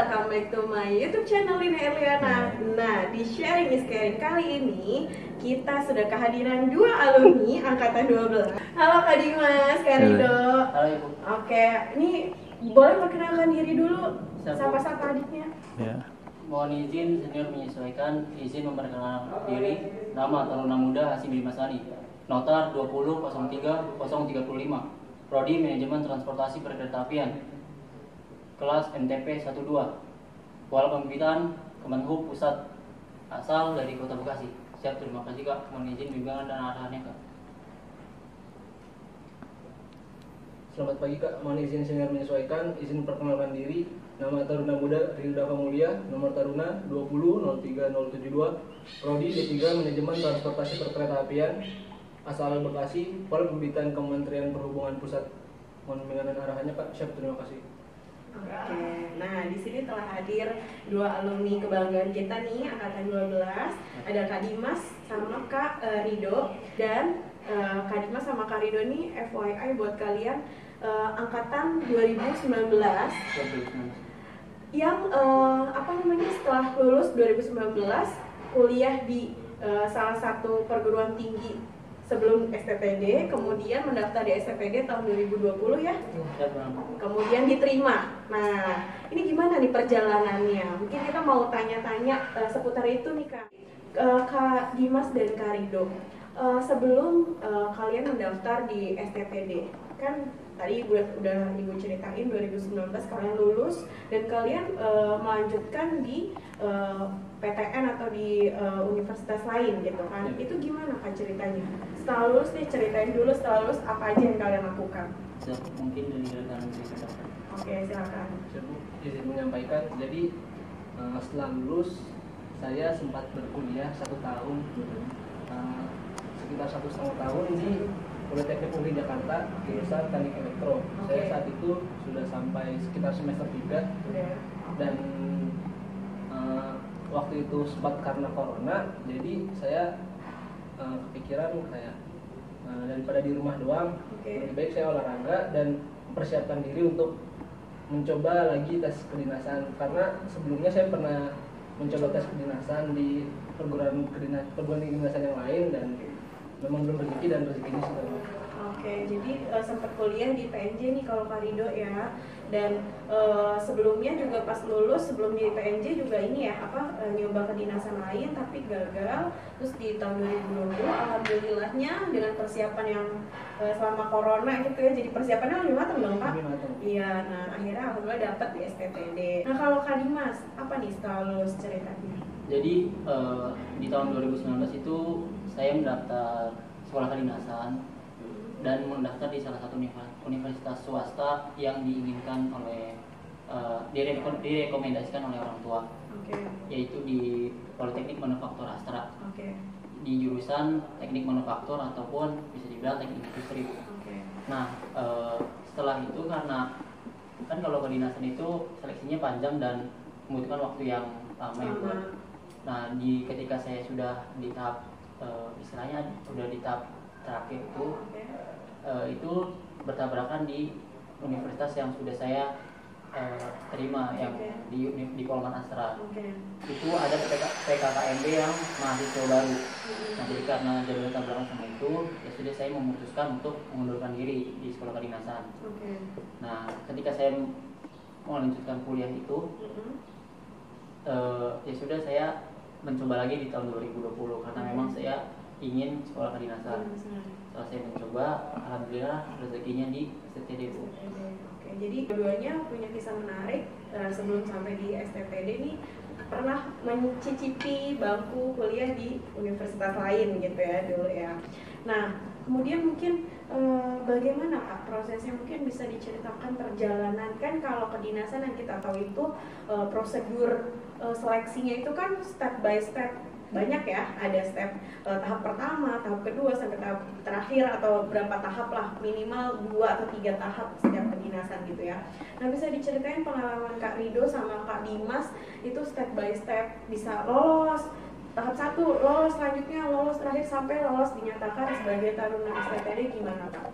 welcome back to my YouTube channel Lina Erliana. Nah, di sharing is caring kali ini kita sudah kehadiran dua alumni angkatan 12. Halo Kak Dimas, Kak Rido. Halo Ibu. Oke, ini boleh perkenalkan diri dulu. Siapa? Siapa adiknya? Ya. Mohon izin senior menyesuaikan izin memperkenalkan diri. Nama Taruna Muda Hasim Dimasani. Notar 20.03.035. Prodi Manajemen Transportasi Perkeretaapian. Kelas MTP 12. Kuala Pembibitan Kemenhub Pusat. Asal dari Kota Bekasi. Siap, terima kasih Kak. Mohon izin bimbingan dan arahannya Kak. Selamat pagi Kak, mohon izin senior menyesuaikan, izin perkenalkan diri. Nama Taruna Muda Rilda Famulia, nomor Taruna 20.03.072, Prodi D3 Manajemen Transportasi Perkeretaapian, asal Bekasi, Kuala Pembibitan Kementerian Perhubungan Pusat. Mohon bimbingan dan arahannya Kak. Siap, terima kasih. Oke, nah di sini telah hadir dua alumni kebanggaan kita nih angkatan 12. Ada Kak Dimas sama Kak Rido. Dan Kak Dimas sama Kak Rido nih FYI buat kalian angkatan 2019 yang setelah lulus 2019 kuliah di salah satu perguruan tinggi sebelum STPD, kemudian mendaftar di STPD tahun 2020 ya. Kemudian diterima. Nah, ini gimana nih perjalanannya? Mungkin kita mau tanya-tanya seputar itu nih Kak. Kak Dimas dan Kak Rido. Sebelum kalian mendaftar di STPD, kan tadi udah Ibu ceritain 2019 kalian lulus dan kalian melanjutkan di PTN atau di universitas lain gitu kan. Itu gimana Kak ceritanya? Setelah lulus nih, ceritain dulu setelah lulus apa aja yang kalian lakukan. Mungkin dari rekan kita. Oke, silakan. Saya izin menyampaikan, jadi setelah lulus saya sempat berkuliah 1 tahun, sekitar 1,5 tahun di Politeknik Negeri Jakarta, jurusan Teknik Elektro. Saya saat itu sudah sampai sekitar semester 3 dan waktu itu sempat karena corona, jadi saya kepikiran kayak daripada di rumah doang, lebih baik saya olahraga dan mempersiapkan diri untuk mencoba lagi tes kedinasan, karena sebelumnya saya pernah mencoba tes kedinasan di perguruan kedinasan yang lain dan memang belum rezeki dan rezekinya sudah. Oke, jadi sempat kuliah di PNJ nih kalau Kak Rido ya. Dan sebelumnya juga pas lulus, sebelum di PNJ juga ini ya, nyoba kedinasan lain tapi gagal. Terus di tahun 2020 alhamdulillahnya dengan persiapan yang selama corona gitu ya, jadi persiapannya lebih matang dong Pak? Lebih matang. Iya, nah akhirnya alhamdulillah dapat di STPD. Nah kalau Kak Dimas, apa nih setelah lulus ceritanya? Jadi di tahun 2019 itu saya mendaftar sekolah kedinasan dan mendaftar di salah satu universitas swasta yang diinginkan oleh direkomendasikan oleh orang tua, yaitu di Politeknik Manufaktur Astra, di jurusan teknik manufaktur ataupun bisa dibilang teknik industri. Nah setelah itu, karena kan kalau kedinasan itu seleksinya panjang dan membutuhkan waktu yang lama ya. Nah ketika saya sudah di tahap istilahnya udah di tahap terakhir itu bertabrakan di universitas yang sudah saya terima, yang di Polman Astra. Itu ada PKKMB yang mahasiswa baru. Nah jadi karena jalur tabrakan sama itu, ya sudah saya memutuskan untuk mengundurkan diri di sekolah kedinasan. Nah ketika saya melanjutkan kuliah itu, ya sudah saya mencoba lagi di tahun 2020 karena memang saya ingin sekolah kedinasan. Setelah saya mencoba, alhamdulillah rezekinya di STPD Bu. Oke, jadi keduanya punya kisah menarik. Sebelum sampai di STPD nih pernah mencicipi bangku kuliah di universitas lain gitu ya dulu ya. Nah kemudian mungkin bagaimana Kak prosesnya, mungkin bisa diceritakan perjalanan. Kan kalau kedinasan yang kita tahu itu prosedur seleksinya itu kan step by step, banyak ya, ada step tahap pertama, tahap kedua, sampai tahap terakhir atau berapa tahap lah, minimal 2 atau 3 tahap setiap kedinasan gitu ya. Nah bisa diceritain pengalaman Kak Rido sama Kak Dimas itu step by step, bisa lolos tahap 1, lolos selanjutnya, lolos terakhir sampai lolos dinyatakan sebagai taruna STPD, gimana Kak?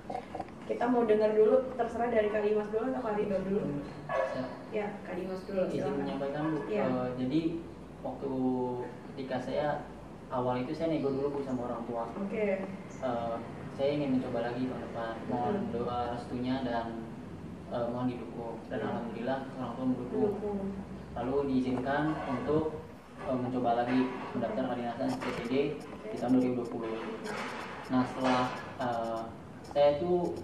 kita mau dengar dulu, terserah dari Kak Dimas dulu atau Kak Ridho dulu. Ya, Kak Dimas dulu. Izin menyampaikan Bu. Jadi waktu ketika saya awal itu saya nego dulu Bu sama orang tua. Saya ingin mencoba lagi tahun depan. Mohon doa restunya dan mohon didukung. Dan alhamdulillah orang tua mendukung. Lalu diizinkan untuk mencoba lagi mendaftar kedinasan STPD di tahun 2020. Nah setelah saya itu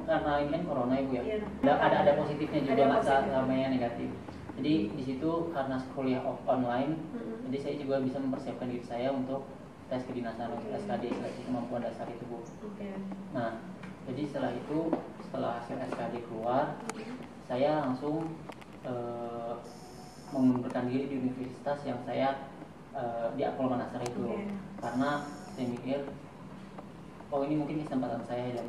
karena ini kan corona Ibu ya, ada positifnya juga, nggak selamanya negatif. Jadi di situ karena kuliah online, jadi saya juga bisa mempersiapkan diri saya untuk tes kedinasan untuk SKD, seleksi kemampuan dasar itu Bu. Nah jadi setelah itu, setelah hasil SKD keluar, saya langsung mengundurkan diri di universitas yang saya di Apol Manasar itu, karena saya mikir oh ini mungkin kesempatan saya dan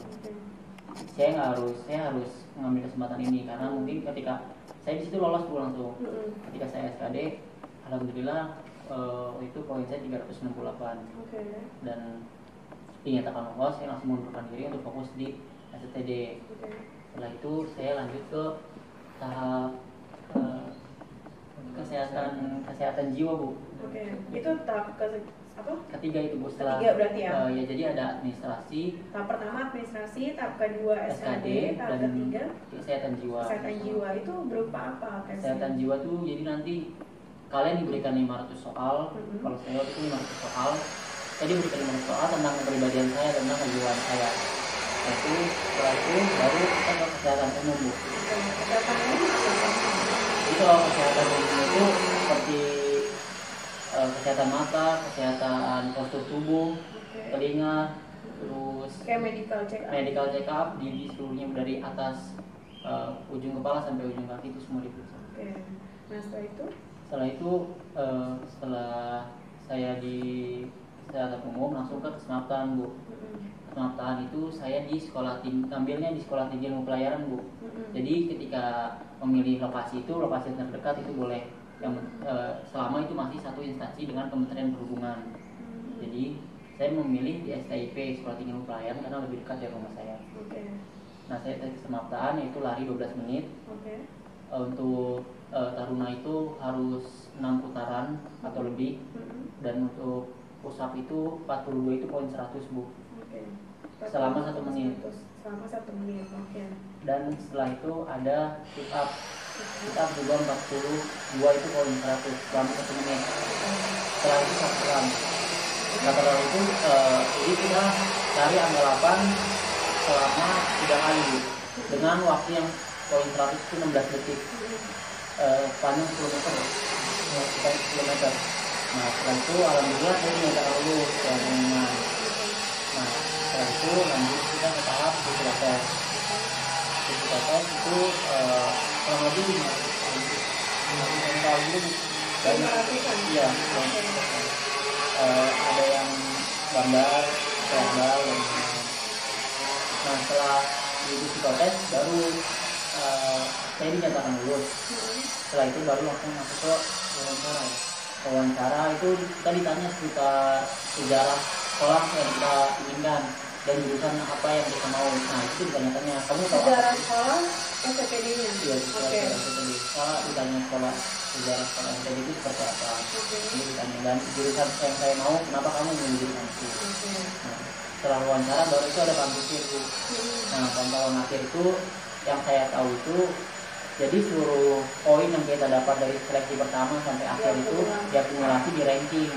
saya harus mengambil kesempatan ini, karena mungkin ketika saya di situ lolos Bu langsung. Ketika saya SKD, alhamdulillah itu poin saya 368 dan dinyatakan lolos, saya langsung mengundurkan diri untuk fokus di STD. Setelah itu saya lanjut ke tahap kesehatan jiwa Bu. Itu tahap ketiga itu Bu. Setelah ketiga berarti ya? Ya jadi ada administrasi. Tahap pertama administrasi, tahap kedua SKD, tahap ketiga kesehatan jiwa. Kesehatan jiwa itu berupa apa tesnya? Kesehatan jiwa tuh jadi nanti kalian diberikan 500 soal. Kalau saya waktu itu 500 soal. Saya diberikan 500 soal tentang kepribadian saya, tentang kejiwaan saya. Itu setelah itu baru kita ke kesehatan umum Bu. Kesehatan umum apa? Jadi kalau kesehatan umum itu seperti kesehatan mata, kesehatan postur tubuh, telinga, terus kayak medical check up di seluruhnya dari atas ujung kepala sampai ujung kaki itu semua diperiksa. Nah setelah itu setelah saya di kesehatan umum langsung ke kesemaptaan Bu. Kesemaptaan itu saya di sekolah tinggi, ambilnya di sekolah tinggi ilmu pelayaran Bu. Jadi ketika memilih lokasi itu, lokasi terdekat itu boleh yang selama itu masih satu instansi dengan Kementerian Perhubungan. Jadi saya memilih di STIP, Sekolah Tinggi Ilmu Pelayaran, karena lebih dekat dari rumah saya. Nah saya tes kesemaptaan yaitu lari 12 menit. Untuk taruna itu harus 6 putaran atau lebih. Dan untuk push up itu 42 itu poin 100 Bu. Selama 1 menit. Selama 1 menit. Dan setelah itu ada sit up. Kita juga 42 itu poin 100 selama 1 menit. Setelah itu sasaran. Sasaran itu jadi kita cari angka 8 selama 3 kali dengan waktu yang poin 100 itu 16 detik. Panjang 10 meter. Sekitar 10 meter. Nah setelah itu alhamdulillah saya dinyatakan lulus ya pengumuman. Nah setelah itu lanjut kita ke tahap physical test. Physical test itu kurang lebih 5 tahun dulu banyak. Iya. Ada yang gambar, verbal dan nah setelah di physical test baru saya dinyatakan lulus. Setelah itu baru langsung masuk ke wawancara. Wawancara itu kita ditanya seputar sejarah sekolah yang kita inginkan dan jurusan apa yang kita mau. Nah itu ditanya-tanya. Kamu tahu sejarah sekolah STPD-nya? Iya, sejarah STPD. Kalau ditanya sekolah sejarah sekolah STPD itu seperti apa? Ini ditanya dan jurusan yang saya mau, kenapa kamu memilih jurusan itu? Nah, setelah wawancara baru itu ada pantauan itu. Nah pantauan akhir itu yang saya tahu itu jadi seluruh poin yang kita dapat dari seleksi pertama sampai akhir itu diakumulasi di ranking.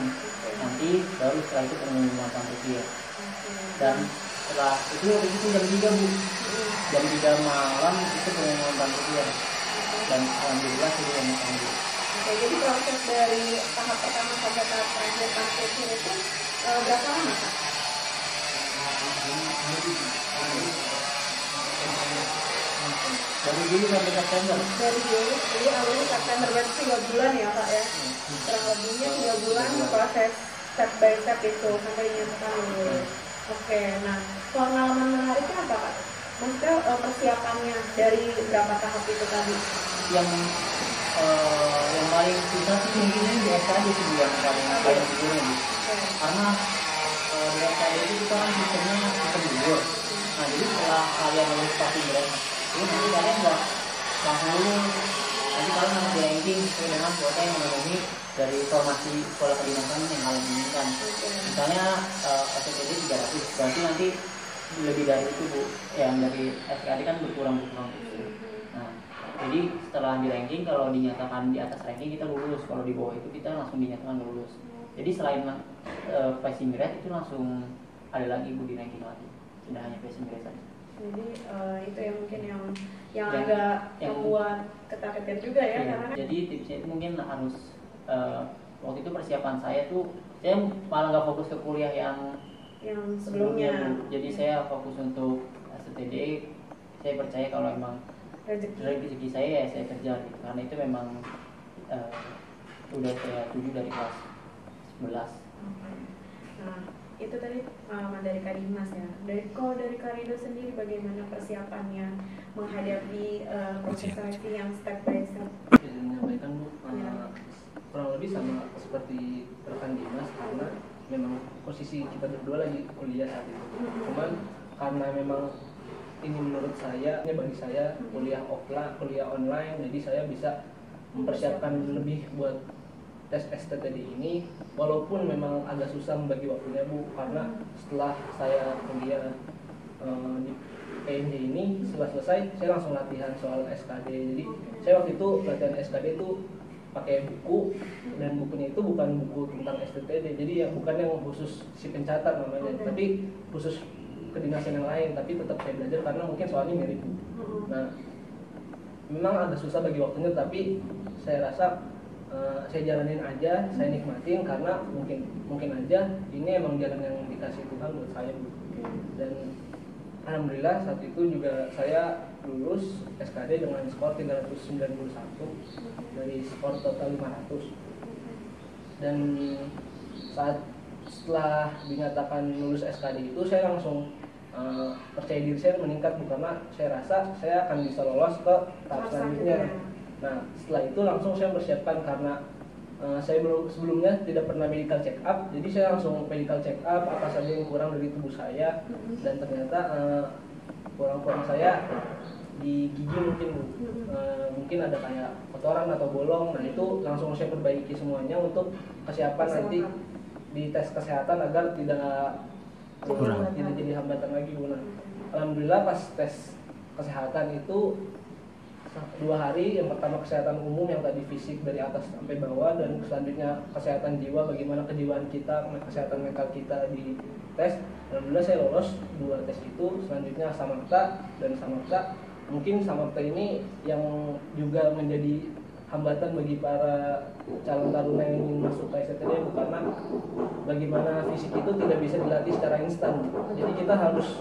Nanti baru setelah itu pengumuman pantauan. Dan setelah itu jam 3 Bu. Jam 3 malam itu pengumuman pantauan. Dan alhamdulillah sudah memenuhi. Jadi proses dari tahap pertama sampai tahap terakhir pantauan itu berapa lama Kak? Dari Juli sampai September. Dari Juli, jadi awalnya September, berarti 3 bulan ya Kak ya? Kurang lebihnya 3 bulan proses step by step itu sampai dinyatakan lulus. Nah pengalaman menariknya apa Kak? Maksudnya persiapannya dari berapa tahap itu tadi? Yang paling susah sih mungkin di SKD sih yang paling jujur karena di SKD itu kita kan sistemnya sistem gugur. Nah jadi setelah kalian lulus passing grade ini nanti kalian nggak langsung lulus, nanti kalian harus di ranking sesuai dengan kuota yang memenuhi dari formasi sekolah kedinasan yang kalian inginkan. Misalnya STD 300, berarti nanti lebih dari itu Bu, yang dari SKD kan berkurang. Nah jadi setelah di ranking, kalau dinyatakan di atas ranking kita lulus, kalau di bawah itu kita langsung dinyatakan lulus. Jadi selain passing grade itu langsung ada lagi Bu di ranking lagi, tidak hanya passing grade saja. Jadi itu yang mungkin yang agak membuat ketar-ketir juga ya, iya. karena Jadi tipsnya itu mungkin harus waktu itu persiapan saya tuh saya malah nggak fokus ke kuliah yang sebelumnya. Jadi saya fokus untuk STD. Saya percaya kalau emang rezeki saya ya saya kejar gitu. Karena itu memang udah saya tuju dari kelas 11. Nah itu tadi pengalaman dari Kak Dimas ya. Kalau dari Kak Rido sendiri bagaimana persiapannya menghadapi proses seleksi yang step by step? Saya menyampaikan Bu, kurang lebih sama seperti rekan Dimas, karena memang posisi kita berdua lagi kuliah saat itu. Cuman karena memang ini menurut saya, ini bagi saya kuliah offline, kuliah online, jadi saya bisa mempersiapkan lebih buat tes STTD ini, walaupun memang agak susah membagi waktunya Bu, karena setelah saya kuliah di PNJ ini, setelah selesai saya langsung latihan soal SKD. Jadi saya waktu itu latihan SKD itu pakai buku, dan bukunya itu bukan buku tentang STTD, jadi ya bukan yang khusus si pencatat namanya, tapi khusus kedinasan yang lain, tapi tetap saya belajar karena mungkin soalnya mirip. Nah, memang agak susah bagi waktunya, tapi saya rasa saya jalanin aja, saya nikmatin, karena mungkin aja ini emang jalan yang dikasih Tuhan buat saya Bu. Dan alhamdulillah saat itu juga saya lulus SKD dengan skor 391 dari skor total 500. Dan setelah dinyatakan lulus SKD itu saya langsung percaya diri saya meningkat Bu, karena saya rasa saya akan bisa lolos ke tahap selanjutnya. Nah setelah itu langsung saya persiapkan, karena saya sebelumnya tidak pernah medical check up, jadi saya langsung medical check up apa saja yang kurang dari tubuh saya, dan ternyata kurang saya di gigi mungkin Bu, mungkin ada kayak kotoran atau bolong. Nah itu langsung saya perbaiki semuanya untuk kesiapan nanti di tes kesehatan agar tidak jadi hambatan lagi Bu. Nah, alhamdulillah pas tes kesehatan itu 2 hari, yang pertama kesehatan umum yang tadi fisik dari atas sampai bawah, dan selanjutnya kesehatan jiwa, bagaimana kejiwaan kita, kesehatan mental kita di tes. Alhamdulillah saya lolos 2 tes itu. Selanjutnya Samarta, dan Samarta mungkin Samarta ini yang juga menjadi hambatan bagi para calon taruna yang ingin masuk ke STTD, karena bagaimana fisik itu tidak bisa dilatih secara instan. Jadi kita harus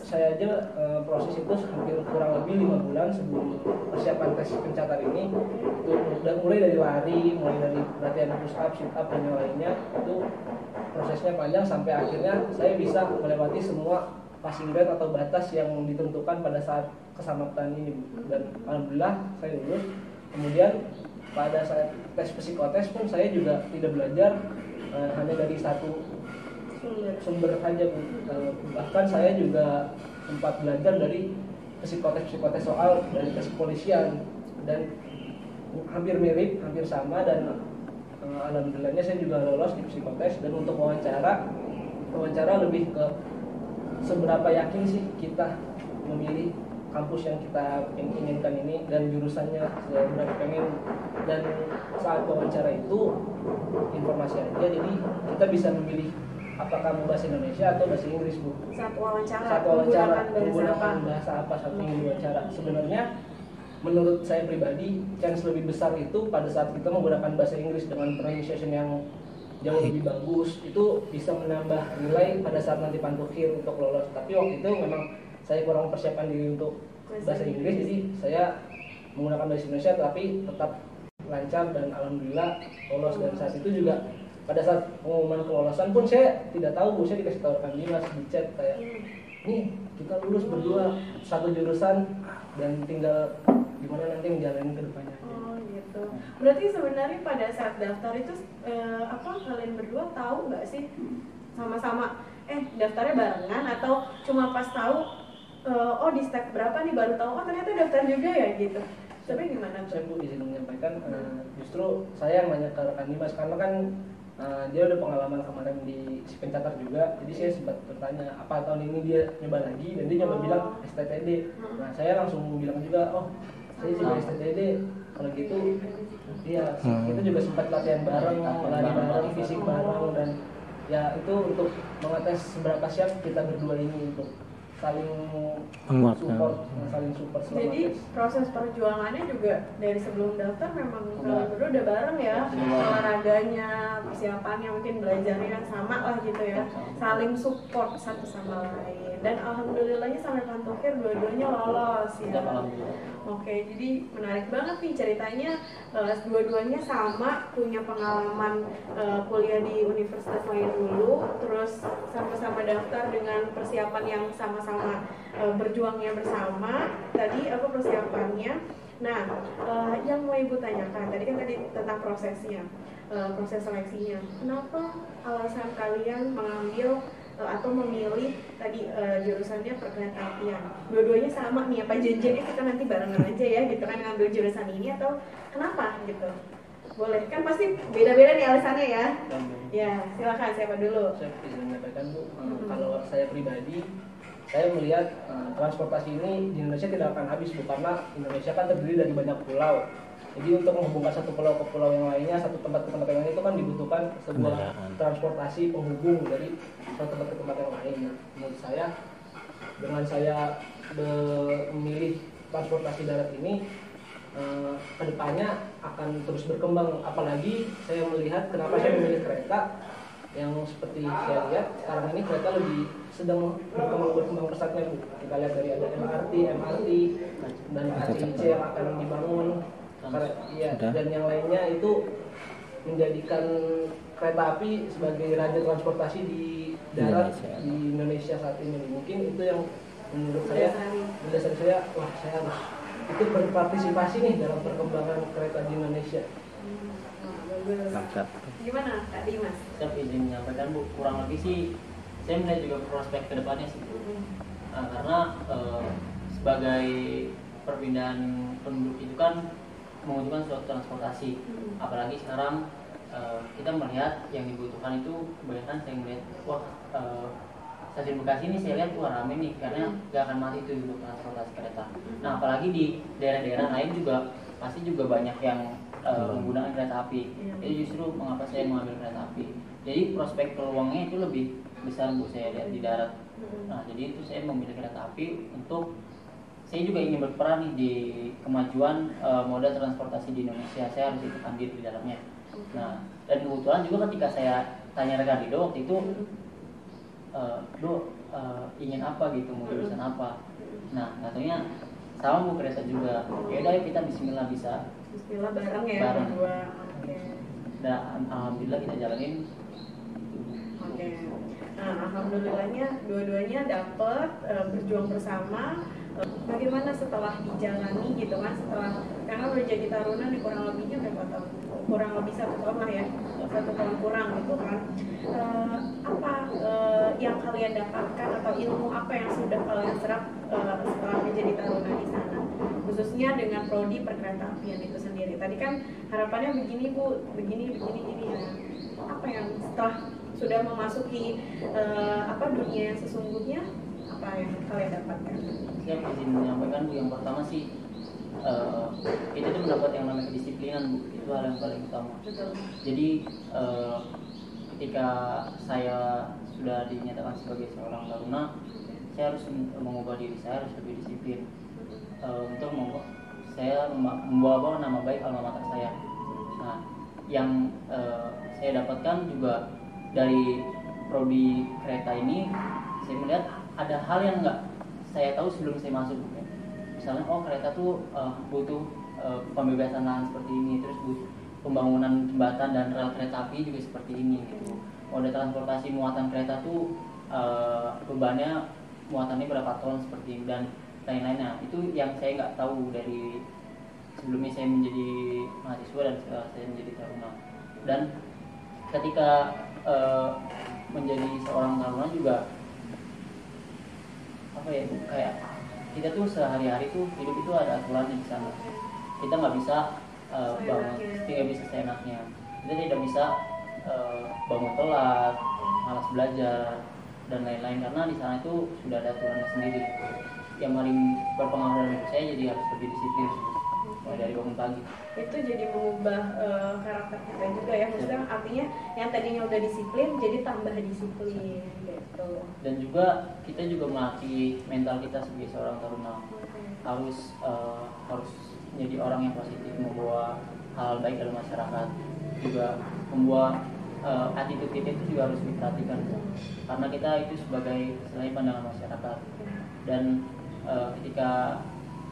saya aja proses itu hampir kurang lebih 5 bulan sebelum persiapan tes pencatat ini. Itu mulai dari lari, mulai dari latihan push up, sit up, dan yang lainnya, itu prosesnya panjang sampai akhirnya saya bisa melewati semua passing grade atau batas yang ditentukan pada saat kesamartaan ini Bu. Dan alhamdulillah saya lulus. Kemudian pada saat tes psikotes pun saya juga tidak belajar hanya dari satu sumber saja Bu. Bahkan saya juga sempat belajar dari psikotes soal dari tes kepolisian, dan hampir mirip, hampir sama, dan alhamdulillahnya saya juga lolos di psikotes. Dan untuk wawancara lebih ke seberapa yakin sih kita memilih kampus yang kita inginkan ini dan jurusannya seberapa pengen. Dan saat wawancara itu informasi aja, jadi kita bisa memilih apakah mau bahasa Indonesia atau bahasa Inggris Bu. Saat wawancara menggunakan bahasa apa saat ingin wawancara. Sebenarnya menurut saya pribadi chance lebih besar itu pada saat kita menggunakan bahasa Inggris dengan pronunciation yang jauh lebih bagus, itu bisa menambah nilai pada saat nanti pantukhir untuk lolos. Tapi waktu itu memang saya kurang persiapan diri untuk bahasa Inggris, jadi saya menggunakan bahasa Indonesia tapi tetap lancar dan alhamdulillah lolos. Dan saat itu juga pada saat pengumuman kelolosan pun saya tidak tahu Bu, saya dikasih tahu rekan Dimas di chat kayak, nih kita lulus berdua satu jurusan dan tinggal gimana nanti menjalani ke depannya. Oh gitu. Berarti sebenarnya pada saat daftar itu kalian berdua tahu nggak sih sama-sama daftarnya barengan atau cuma pas tahu oh di step berapa nih baru tahu oh ternyata daftar juga ya gitu. Tapi gimana tuh? Saya Bu izin menyampaikan, justru saya yang nanya ke rekan Dimas karena kan dia udah pengalaman kemarin di si pencatat juga, jadi saya sempat bertanya apa tahun ini dia nyoba lagi dan dia nyoba bilang STTD. Nah saya langsung bilang juga, oh saya juga STTD, kalau gitu iya kita juga sempat latihan bareng, lari bareng, fisik bareng, dan ya itu untuk mengetes seberapa siap kita berdua ini untuk saling support, saling support. Jadi proses perjuangannya juga dari sebelum daftar memang berdua udah bareng ya, olahraganya, persiapannya, mungkin belajarnya kan sama lah gitu ya, saling support satu sama lain. Dan alhamdulillahnya sampai Pantokir dua-duanya lolos ya. Oke, jadi menarik banget nih ceritanya, dua-duanya sama punya pengalaman kuliah di universitas lain dulu, terus sama-sama daftar dengan persiapan yang sama-sama berjuangnya bersama. Tadi apa persiapannya? Nah, yang mau Ibu tanyakan tadi kan tentang prosesnya, proses seleksinya. Kenapa alasan kalian mengambil atau memilih tadi jurusannya perkeretaapian? Dua-duanya sama nih, apa janjinya kita nanti barengan aja ya gitu kan ngambil jurusan ini, atau kenapa gitu? Boleh, kan pasti beda-beda nih alasannya ya. Ya, silakan, siapa dulu? Saya bisa menyampaikan Bu, kalau saya pribadi, saya melihat transportasi ini di Indonesia tidak akan habis Bu, karena Indonesia kan terdiri dari banyak pulau. Jadi untuk menghubungkan satu pulau ke pulau yang lainnya, satu tempat ke tempat yang lain itu kan dibutuhkan sebuah transportasi penghubung dari satu tempat ke tempat yang lain. Nah, menurut saya dengan saya memilih transportasi darat ini, kedepannya akan terus berkembang. Apalagi saya melihat kenapa saya memilih kereta yang seperti saya lihat sekarang ini kereta lebih sedang berkembang pesatnya Bu. Kita lihat dari ada MRT dan ACIC yang akan dibangun. Iya, dan yang lainnya itu menjadikan kereta api sebagai raja transportasi di darat di Indonesia saat ini. Mungkin itu yang menurut saya, mendasari saya, wah saya harus ikut berpartisipasi nih dalam perkembangan kereta di Indonesia. Mantap. Gimana Kak Dimas? Saya izin menyampaikan Bu, kurang lebih sih saya melihat juga prospek kedepannya sih Bu. Karena sebagai perpindahan penduduk itu kan membutuhkan suatu transportasi, apalagi sekarang kita melihat yang dibutuhkan itu kebanyakan saya melihat stasiun Bekasi ini saya lihat rame nih karena gak akan mati itu untuk transportasi kereta. Nah apalagi di daerah-daerah lain juga pasti juga banyak yang menggunakan kereta api. Jadi justru mengapa saya mengambil kereta api? Jadi prospek peluangnya itu lebih besar Bu saya lihat di darat. Nah jadi itu saya memilih kereta api untuk saya juga ingin berperan nih di kemajuan moda transportasi di Indonesia. Saya harus ikut andil di dalamnya. Nah, dan kebetulan juga ketika saya tanya rekan Dido waktu itu, ingin apa gitu, mau jurusan apa? Nah, katanya sama Bu kereta juga. Ya udah kita Bismillah bisa. Bismillah bareng ya berdua. Oke. Dan alhamdulillah kita jalanin. Oke. Nah, alhamdulillahnya dua-duanya dapat berjuang bersama. Bagaimana setelah dijalani gitu kan, karena udah jadi taruna nih kurang lebihnya berapa tahun? Kurang lebih 1 tahun lah ya, 1 tahun kurang gitu kan. Apa yang kalian dapatkan atau ilmu apa yang sudah kalian serap setelah menjadi taruna di sana, khususnya dengan prodi perkeretaapian itu sendiri? Tadi kan harapannya begini Bu, begini ya. Apa yang setelah sudah memasuki dunia yang sesungguhnya, apa yang kalian dapatkan? Saya izin menyampaikan Bu, yang pertama sih kita tuh mendapat yang namanya kedisiplinan Bu, itu hal yang paling utama. Betul. Jadi ketika saya sudah dinyatakan sebagai seorang taruna, saya harus mengubah diri saya, harus lebih disiplin untuk saya membawa nama baik alma mater saya. Nah, yang saya dapatkan juga dari prodi kereta ini, saya melihat ada hal yang nggak saya tahu sebelum saya masuk. Misalnya, kereta tuh butuh pembebasan lahan seperti ini, terus butuh pembangunan jembatan dan rel kereta api juga seperti ini gitu. Moda transportasi muatan kereta tuh bebannya muatannya berapa ton seperti ini dan lain-lainnya. Itu yang saya nggak tahu dari sebelumnya saya menjadi mahasiswa dan setelah saya menjadi taruna. Dan ketika menjadi seorang taruna juga apa ya, kayak kita tuh sehari-hari tuh hidup itu ada aturannya di sana. Kita nggak bisa bangun, tidak bisa seenaknya. Kita tidak bisa bangun telat, malas belajar dan lain-lain, karena di sana itu sudah ada aturannya sendiri. Yang paling berpengaruh dalam hidup saya jadi harus lebih disiplin mulai dari bangun pagi. Itu jadi mengubah karakter kita juga ya, maksudnya artinya yang tadinya udah disiplin jadi tambah disiplin gitu. Dan juga kita juga melatih mental kita sebagai seorang taruna. Harus menjadi orang yang positif, membawa hal baik dalam masyarakat, juga membawa attitude kita itu juga harus diperhatikan, karena kita itu sebagai selain pandangan masyarakat. Dan ketika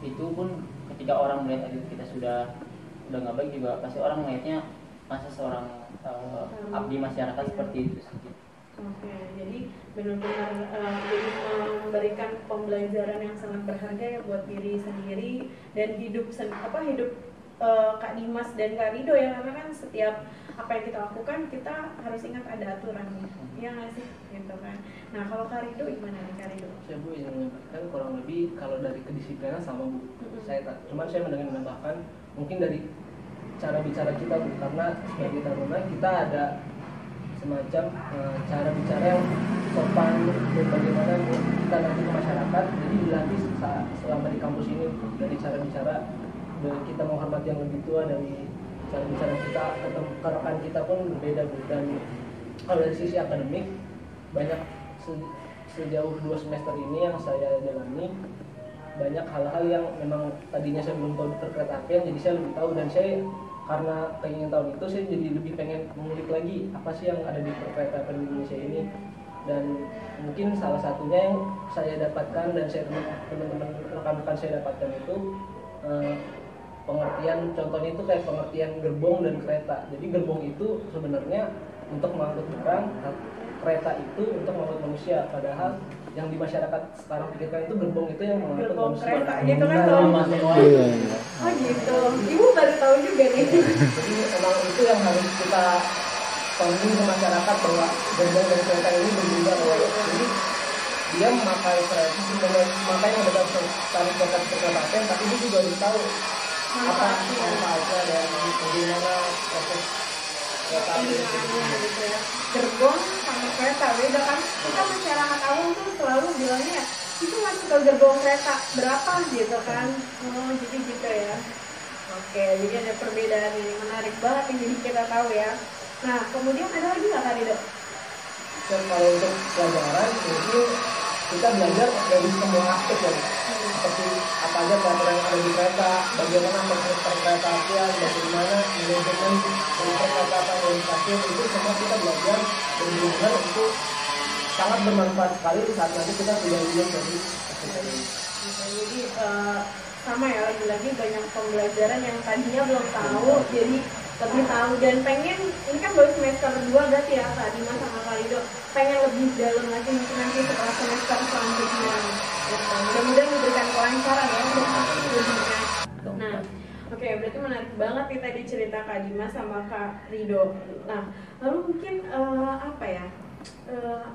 itu pun ketika orang melihat attitude kita sudah nggak baik, juga pasti orang melihatnya masa seorang abdi masyarakat seperti itu. Oke, jadi benar-benar jadi memberikan pembelajaran yang sangat berharga ya buat diri sendiri dan hidup Kak Dimas dan Kak Rido ya, karena kan setiap apa yang kita lakukan kita harus ingat ada aturannya, ya nggak sih, gitu kan. Nah kalau Kak Rido gimana nih Kak Rido? Saya Bu yang menyampaikan kurang lebih kalau dari kedisiplinan sama Bu. Cuman saya menambahkan mungkin dari cara bicara kita Bu, karena sebagai taruna kita ada semacam cara bicara yang sopan dan bagaimana kita nanti ke masyarakat. Jadi dilatih selama di kampus ini dari cara bicara, kita menghormati yang lebih tua, dari cara bicara kita atau rekan kita pun berbeda. Dan kalau dari sisi akademik, banyak sejauh 2 semester ini yang saya jalani, banyak hal-hal yang memang tadinya saya belum tahu perkereta-apian, jadi saya lebih tahu. Dan saya karena pengen tahu itu, saya jadi lebih pengen mengulik lagi apa sih yang ada di perkereta-apian di Indonesia ini. Dan mungkin salah satunya yang saya dapatkan dan saya teman-teman rekan-rekan saya dapatkan itu pengertian, contohnya itu kayak pengertian gerbong dan kereta. Jadi gerbong itu sebenarnya untuk mengangkut barang, kereta itu untuk mengangkut manusia. Padahal yang di masyarakat sekarang pikirkan itu gerbong itu yang mengangkut gerbong manusia. Kereta gitu kan kalau oh gitu, ibu baru tahu juga nih. Jadi memang itu yang harus kita sounding ke masyarakat, bahwa gerbong dan kereta ini berbeda. Jadi dia memakai kereta, makanya ada tarif kereta perkereta, tapi dia juga harus tahu apa manfaatnya dan bagaimana proses kereta gitu ya. Gerbong sama kereta beda kan. Kita masyarakat awam tuh selalu bilangnya itu masuk ke gerbong kereta berapa gitu kan. Oh jadi gitu ya. Oke, jadi ada perbedaan ini, menarik banget yang jadi kita tahu ya. Nah kemudian ada lagi nggak Kak Rido? Kalau untuk pelajaran mungkin kita belajar dari semua aspek ya, seperti apa aja peraturan yang ada di kereta, bagaimana proses perkereta-apian, bagaimana manajemen dari perkereta-apian dan stasiun, itu semua kita belajar. Dan benar-benar itu sangat bermanfaat sekali saat nanti kita sudah lulus dari STPD. Jadi sama ya, lagi-lagi banyak pembelajaran yang tadinya belum tahu, jadi lebih tahu. Dan pengen, ini kan baru semester 2 berarti ya Kak Dimas sama Kak Rido, pengen lebih dalam lagi mungkin nanti setelah semester selanjutnya gitu. Mudah-mudahan diberikan kelancaran ya studinya. Nah oke, berarti menarik banget nih tadi cerita Kak Dimas sama Kak Rido. Nah lalu mungkin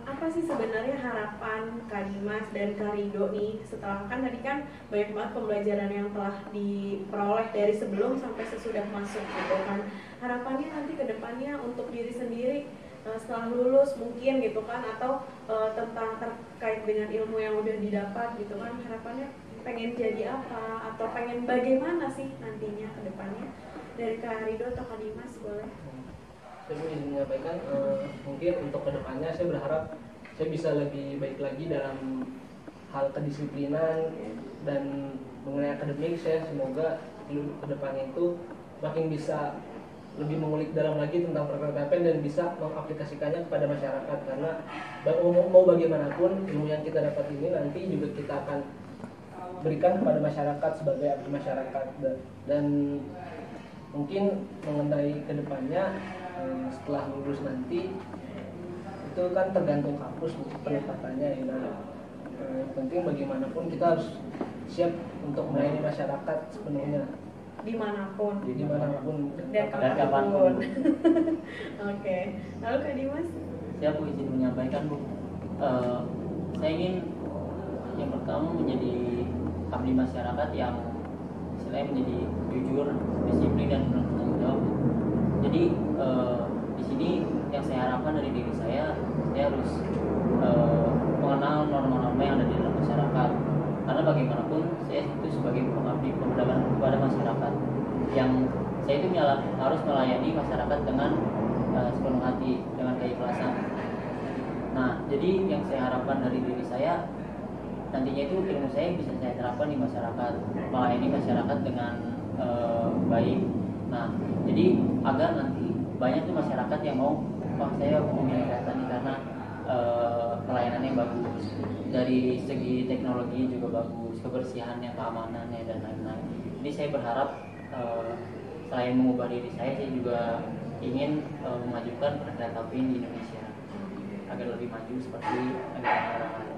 apa sih sebenarnya harapan Kak Dimas dan Kak Rido nih, setelah kan tadi kan banyak banget pembelajaran yang telah diperoleh dari sebelum sampai sesudah masuk gitu kan. Harapannya nanti ke depannya untuk diri sendiri setelah lulus mungkin gitu kan, atau tentang terkait dengan ilmu yang udah didapat gitu kan, harapannya pengen jadi apa atau pengen bagaimana sih nantinya ke depannya, dari Kak Rido atau Kak Dimas boleh? Saya ingin menyampaikan mungkin untuk kedepannya saya berharap saya bisa lebih baik lagi dalam hal kedisiplinan dan mengenai akademik. Saya semoga kedepannya itu makin bisa lebih mengulik dalam lagi tentang perkereta-apian dan bisa mengaplikasikannya kepada masyarakat, karena mau bagaimanapun ilmu yang kita dapat ini nanti juga kita akan berikan kepada masyarakat sebagai abdi masyarakat. Dan mungkin mengenai kedepannya setelah lulus nanti itu kan tergantung kampus penempatannya ya. Yang penting bagaimanapun kita harus siap untuk melayani masyarakat sepenuhnya dimanapun dan kapanpun. Oke, lalu Kak Dimas? Saya Bu izin menyampaikan Bu, saya ingin yang pertama menjadi abdi masyarakat yang istilahnya menjadi jujur, disiplin dan bertanggung jawab. Jadi di sini yang saya harapkan dari diri saya harus mengenal norma-norma yang ada di dalam masyarakat. Karena bagaimanapun saya itu sebagai pengabdi pedagang kepada masyarakat, yang saya itu harus melayani masyarakat dengan sepenuh hati, dengan keikhlasan. Nah, jadi yang saya harapkan dari diri saya nantinya itu ilmu saya bisa saya terapkan di masyarakat, melayani masyarakat dengan baik. Nah, jadi agar nanti banyak tuh masyarakat yang mau, saya memilih data nih karena pelayanannya bagus, dari segi teknologi juga bagus, kebersihannya, keamanannya dan lain-lain. Jadi saya berharap selain mengubah diri saya juga ingin memajukan perkereta-apian di Indonesia agar lebih maju seperti negara-negara lain.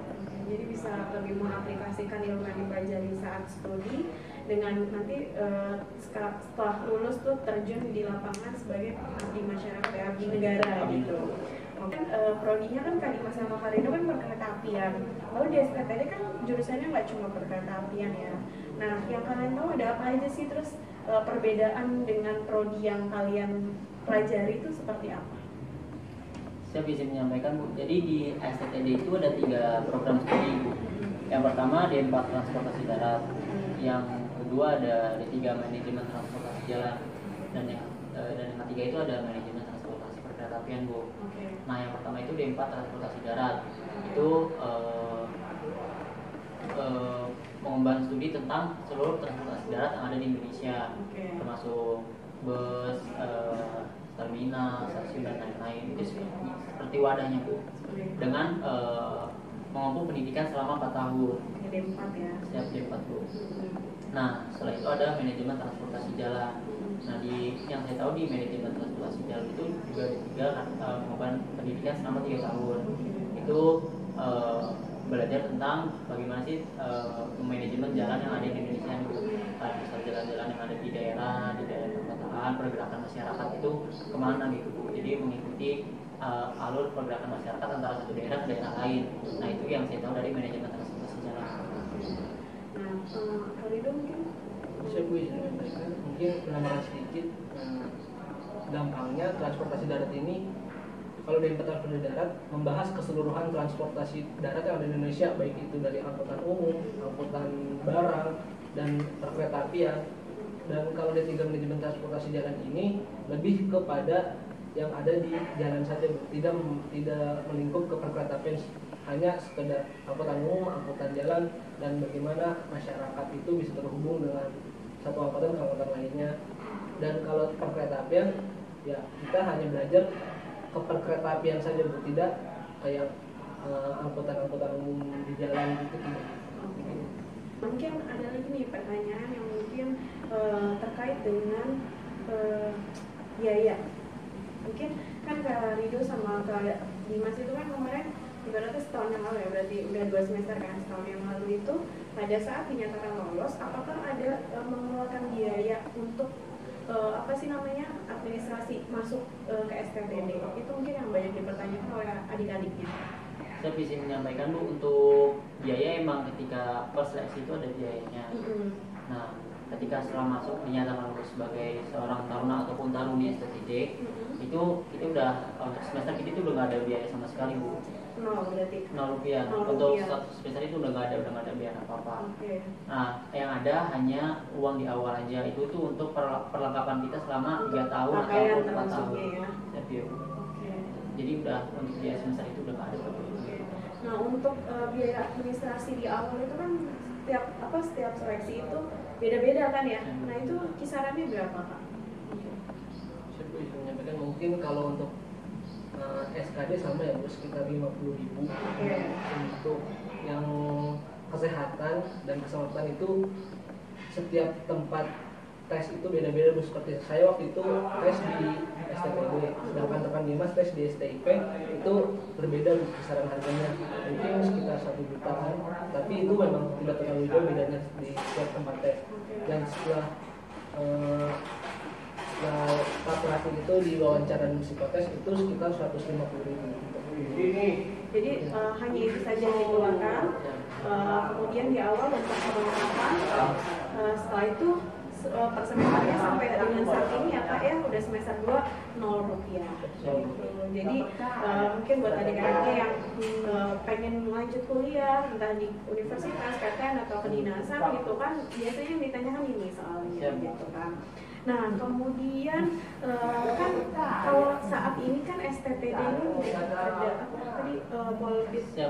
Jadi bisa lebih mengaplikasikan ilmu yang dipelajari saat studi dengan nanti setelah lulus tuh terjun di lapangan sebagai abdi masyarakat, abdi negara gitu. Mungkin prodinya kan Mas sama Karido kan perkereta-apian. Lalu di STTD kan jurusannya nggak cuma perkereta-apian ya. Nah, yang kalian tahu ada apa aja sih, terus perbedaan dengan prodi yang kalian pelajari itu seperti apa? Saya bisa menyampaikan Bu, jadi di STTD itu ada 3 program studi Bu. Yang pertama D4 transportasi darat, yang kedua ada D3 manajemen transportasi jalan, dan yang ketiga itu ada manajemen transportasi perkereta-apian Bu. Nah, yang pertama itu D4 transportasi darat, itu mengemban studi tentang seluruh transportasi darat yang ada di Indonesia, termasuk bus, terminal, stasiun dan lain-lain. Itu seperti wadahnya Bu, dengan mengempu pendidikan selama 4 tahun. D4 ya. Siap D4 Bu. Nah, setelah itu ada manajemen transportasi jalan. Nah, yang saya tahu di manajemen transportasi jalan itu juga mengemban pendidikan selama 3 tahun. Itu belajar tentang bagaimana sih manajemen jalan yang ada di Indonesia itu, misal jalan-jalan yang ada di daerah perkotaan, pergerakan masyarakat itu kemana gitu Bu. Jadi mengikuti alur pergerakan masyarakat antara satu daerah ke daerah lain. Nah, itu yang saya tahu dari manajemen transportasi jalan. Nah, Karido mungkin saya mungkin penambahan sedikit. Gampangnya transportasi darat ini, kalau dari transportasi darat membahas keseluruhan transportasi darat yang ada di Indonesia, baik itu dari angkutan umum, angkutan barang, dan perkereta-apian. Dan kalau D3 manajemen transportasi jalan ini lebih kepada yang ada di jalan saja, tidak melingkup ke perkereta-apian, hanya sekedar angkutan umum, angkutan jalan, dan bagaimana masyarakat itu bisa terhubung dengan satu angkutan ke angkutan lainnya. Dan kalau perkereta-apian, ya kita hanya belajar ke perkereta-apian saja, tidak kayak angkutan-angkutan umum di jalan gitu. Mungkin ada lagi nih pertanyaan yang mungkin terkait dengan biaya. Mungkin kan Kak Rido sama Kak Dimas itu kan kemarin ibaratnya setahun yang lalu ya, berarti udah 2 semester kan. Setahun yang lalu itu pada saat dinyatakan lolos, apakah ada mengeluarkan biaya untuk administrasi masuk ke STTD? Itu mungkin yang banyak dipertanyakan oleh adik-adiknya. Saya bisa menyampaikan Bu, untuk biaya emang ketika perseleksi itu ada biayanya. Nah, ketika setelah masuk dinyatakan lulus sebagai seorang taruna ataupun taruni STTD, itu udah semester itu udah nggak ada biaya sama sekali Bu. 0 berarti. 0 rupiah. Untuk satu semester itu udah nggak ada biaya apa-apa. Nah, yang ada hanya uang di awal aja. Itu tuh untuk perlengkapan kita selama 3 tahun atau 4 tahun. Ya. Jadi udah untuk biaya semester itu udah nggak ada. Nah, untuk biaya administrasi di awal itu kan setiap seleksi itu beda-beda kan ya. Nah, itu kisarannya berapa Kak? Saya bisa menyampaikan mungkin kalau untuk SKD sama ya sekitar 50.000. Untuk yang kesehatan dan keselamatan itu setiap tempat tes itu beda-beda. Seperti saya waktu itu tes di STPD, sedangkan rekan Dimas tes di STIP itu berbeda kisaran harganya, mungkin sekitar 1 jutaan, tapi itu memang tidak terlalu jauh bedanya di setiap tempat tes. Dan setelah kalkulasi itu di wawancara dan psikotes itu sekitar 150.000. Jadi hanya itu saja yang dikeluarkan. Kemudian di awal untuk penerapan, setelah itu per semesternya sampai dengan saat ini ya Kak ya udah semester 2 0 rupiah. Jadi mungkin buat adik-adiknya yang pengen lanjut kuliah entah di universitas, PTN atau kedinasan gitu kan, biasanya yang ditanyakan ini soalnya gitu kan. Nah kemudian kan kalau saat ini kan STTD ini ada apa tadi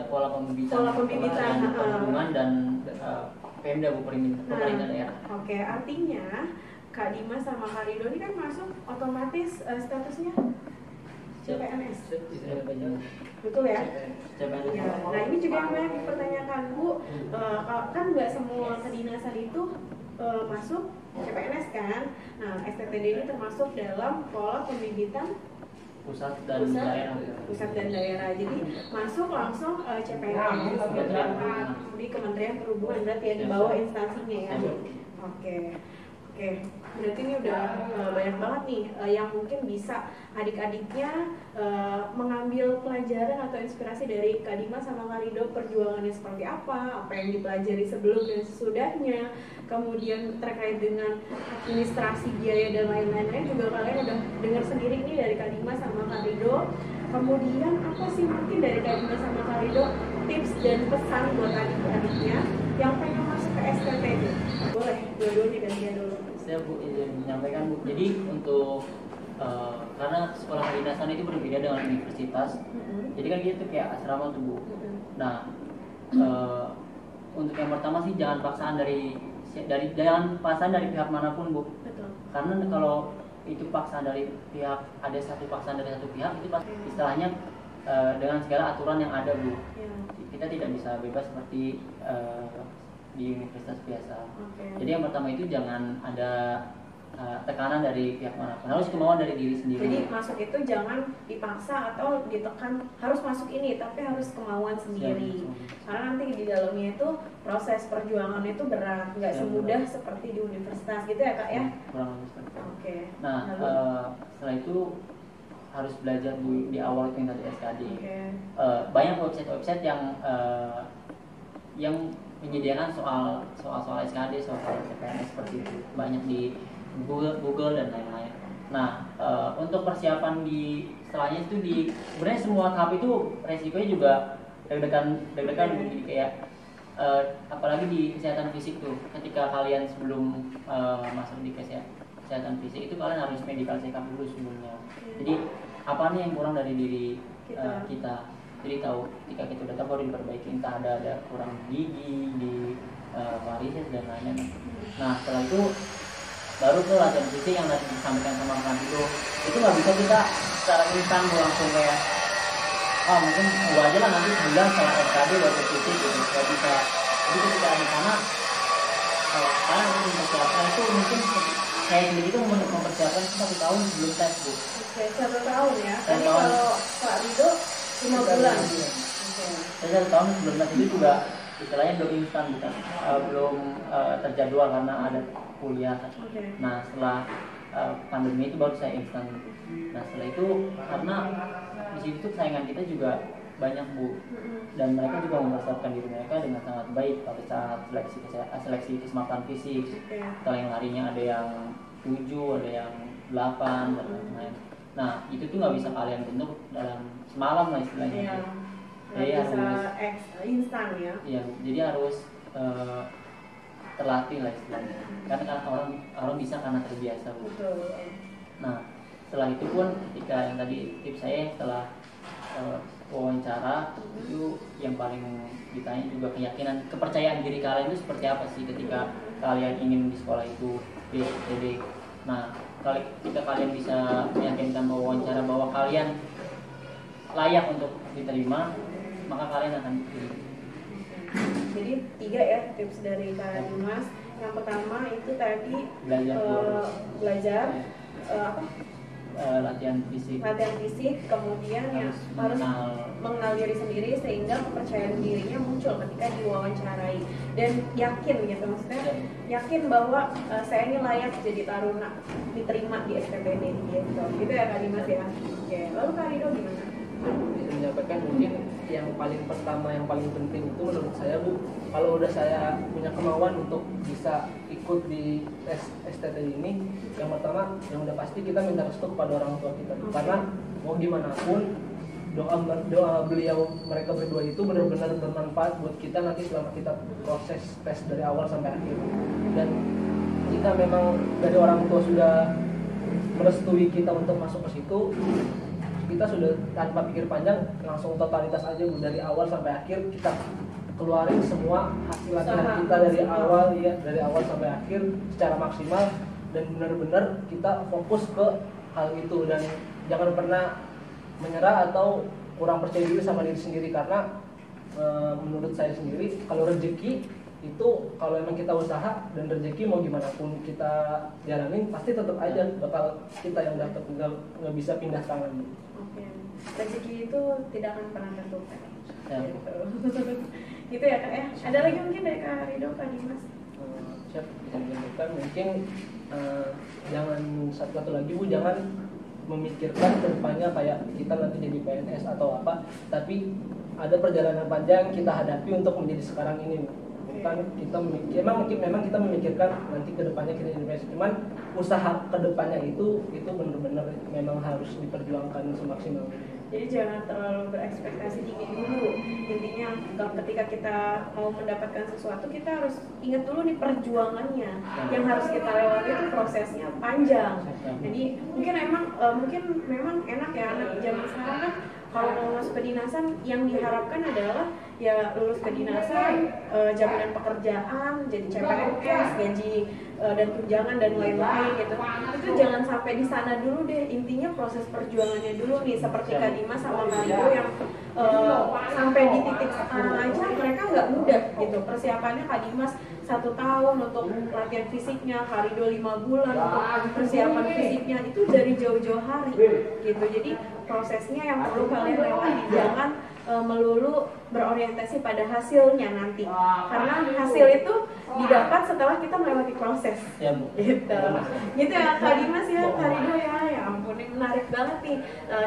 pola pembibitan perhubungan dan Pemda Bu pemerintah daerah. Oke, artinya Kak Dimas sama Kak Rido ini kan masuk otomatis statusnya CPNS. Betul ya? Ya. Nah ini juga yang banyak dipertanyakan Bu, kan nggak semua kedinasan itu masuk CPNS kan? Nah STTD ini termasuk dalam pola pembibitan pusat dan daerah. Jadi masuk langsung CPNS di Kementerian Perhubungan, berarti ya di bawah instansinya ya. Oke. Berarti ini udah banyak banget nih yang mungkin bisa adik-adiknya mengambil pelajaran atau inspirasi dari Kak Dimas sama Kak Rido, perjuangannya seperti apa yang dipelajari sebelum dan sesudahnya, kemudian terkait dengan administrasi biaya dan lain-lainnya juga kalian udah dengar sendiri nih dari Kak Dimas sama Kak Rido. Kemudian apa sih mungkin dari Kak Dimas sama Kak Rido tips dan pesan buat adik-adiknya yang pengen masuk ke STTD? Boleh, dua-duanya gantian dulu. Saya Bu izin menyampaikan Bu. Jadi untuk karena sekolah kedinasan itu berbeda dengan universitas. Jadi kan gitu kayak asrama tuh Bu. Nah, untuk yang pertama sih jangan paksaan dari pihak manapun Bu. Betul. Karena kalau itu paksaan dari pihak, ada satu paksaan dari satu pihak itu pasti istilahnya dengan segala aturan yang ada Bu. Kita tidak bisa bebas seperti di universitas biasa. Jadi yang pertama itu jangan ada tekanan dari pihak manapun, harus kemauan dari diri sendiri. Jadi masuk itu jangan dipaksa atau ditekan harus masuk ini, tapi harus kemauan sendiri. Karena nanti di dalamnya itu proses perjuangannya itu berat, nggak semudah seperti di universitas gitu ya Kak ya? Kurang lebih seperti itu. Oke. Nah setelah itu harus belajar Bu di awal itu yang tadi SKD. Banyak website yang menyediakan soal SKD, soal CPNS seperti itu, banyak di Google dan lain-lain. Nah untuk persiapan di setelahnya itu sebenarnya semua tahap itu resikonya juga deg-degan jadi kayak apalagi di kesehatan fisik tuh, ketika kalian sebelum masuk di kesehatan fisik itu kalian harus medical check up dulu sebelumnya. Jadi apa nih yang kurang dari diri kita. Jadi tahu ketika kita udah tahu baru diperbaiki, entah ada kurang gigi di varises dan lain-lain. Nah setelah itu baru tuh latihan fisik yang tadi disampaikan sama Kak itu nggak bisa kita secara instan langsung kayak mungkin gua aja lah nanti sebulan setelah SKD latihan fisik gitu, nggak bisa. Jadi ketika di sana sekarang untuk mempersiapkan itu mungkin saya sendiri itu mempersiapkan 1 tahun sebelum tes Bu. Oke, 1 tahun ya. Tapi kalau Kak Rido 5 bulan. Saya 1 tahun sebelum tes itu juga istilahnya belum instan, bukan belum terjadwal karena ada kuliah. Nah setelah pandemi itu baru saya instan. Nah setelah itu karena di situ saingan kita juga banyak Bu, dan mereka juga mempersiapkan diri mereka dengan sangat baik pada saat seleksi kesempatan fisik. Kalau yang larinya ada yang 7, ada yang 8 dan lain-lain. Nah itu tuh nggak bisa kalian bentuk dalam semalam lah istilahnya. Jadi harus instan ya. Iya, jadi harus terlatih lah istilahnya. Karena kan orang bisa karena terbiasa Bu. Betul. Nah setelah itu pun ketika yang tadi tips saya setelah wawancara itu yang paling ditanya juga kepercayaan diri kalian itu seperti apa sih ketika kalian ingin di sekolah itu di STTD. Nah ketika kalian bisa meyakinkan wawancara bahwa kalian layak untuk diterima, maka kalian akan diterima. Jadi 3 ya tips dari Kak Dimas. Yang pertama itu tadi belajar latihan fisik, kemudian harus mengenal diri sendiri sehingga kepercayaan dirinya muncul ketika diwawancarai dan yakin gitu, maksudnya yakin bahwa saya ini layak jadi taruna, diterima di STPD gitu ya Kak Dimas ya. Oke, lalu Kak Rido gimana? Bisa menyampaikan mungkin yang paling pertama, yang paling penting itu menurut saya Bu, kalau udah saya punya kemauan untuk bisa ikut di tes STT ini, yang pertama yang udah pasti kita minta restu kepada orang tua kita, karena mau gimana pun doa beliau mereka berdua itu benar-benar bermanfaat buat kita nanti selama kita proses tes dari awal sampai akhir. Dan jika memang dari orang tua sudah merestui kita untuk masuk ke situ, kita sudah tanpa pikir panjang langsung totalitas aja Bu, dari awal sampai akhir kita keluarin semua hasil latihan kita dari awal sampai akhir secara maksimal, dan benar-benar kita fokus ke hal itu dan jangan pernah menyerah atau kurang percaya diri sama diri sendiri, karena menurut saya sendiri kalau rezeki itu kalau emang kita usaha dan rezeki mau gimana pun kita jalanin pasti tetap aja bakal kita yang dapat, nggak bisa pindah tangan. Oke, rezeki itu tidak akan pernah tertukar. Gitu ya Kak ya. Ada lagi mungkin dari Kak Rido, Kak Dimas? Siap, bisa dilanjutkan. Mungkin jangan satu lagi Bu, jangan memikirkan kedepannya kayak kita nanti jadi PNS atau apa, tapi ada perjalanan panjang kita hadapi untuk menjadi sekarang ini. Bukan kita memang kita memikirkan nanti kedepannya kita jadi PNS, cuman usaha kedepannya itu benar-benar memang harus diperjuangkan semaksimal. Jadi jangan terlalu berekspektasi tinggi dulu. Intinya ketika kita mau mendapatkan sesuatu, kita harus ingat dulu nih perjuangannya. Yang harus kita lewati itu prosesnya panjang. Jadi mungkin memang enak ya anak zaman sekarang kan, kalau mau masuk kedinasan yang diharapkan adalah ya lulus kedinasan, jaminan pekerjaan, jadi CPNS, gaji dan tunjangan dan lain-lain gitu. Itu jangan sampai di sana dulu deh. Intinya proses perjuangannya dulu nih, seperti Kak Dimas sama Kak Rido yang sampai di titik sekarang aja mereka nggak mudah gitu. Persiapannya Kak Dimas 1 tahun untuk latihan fisiknya, Kak Rido 5 bulan untuk persiapan fisiknya, itu dari jauh-jauh hari gitu. Jadi prosesnya yang perlu kalian lewati, jangan melulu berorientasi pada hasilnya nanti, karena hasil itu didapat setelah kita melewati proses gitu ya Kak Dimas ya, Kak Rido ya ampun, ini menarik banget nih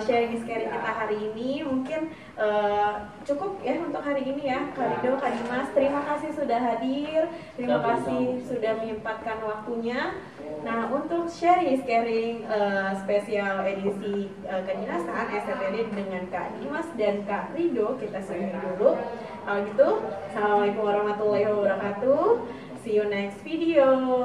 sharing kita hari ini. Mungkin cukup ya untuk hari ini ya Kak Rido, Kak Dimas, terima kasih sudah hadir, terima kasih sudah menyempatkan waktunya. Nah, untuk sharing spesial edisi kedinasan STPD dengan Kak Dimas dan Kak Rido, kita sudahi dulu. Kalau gitu, assalamualaikum warahmatullahi wabarakatuh. See you next video.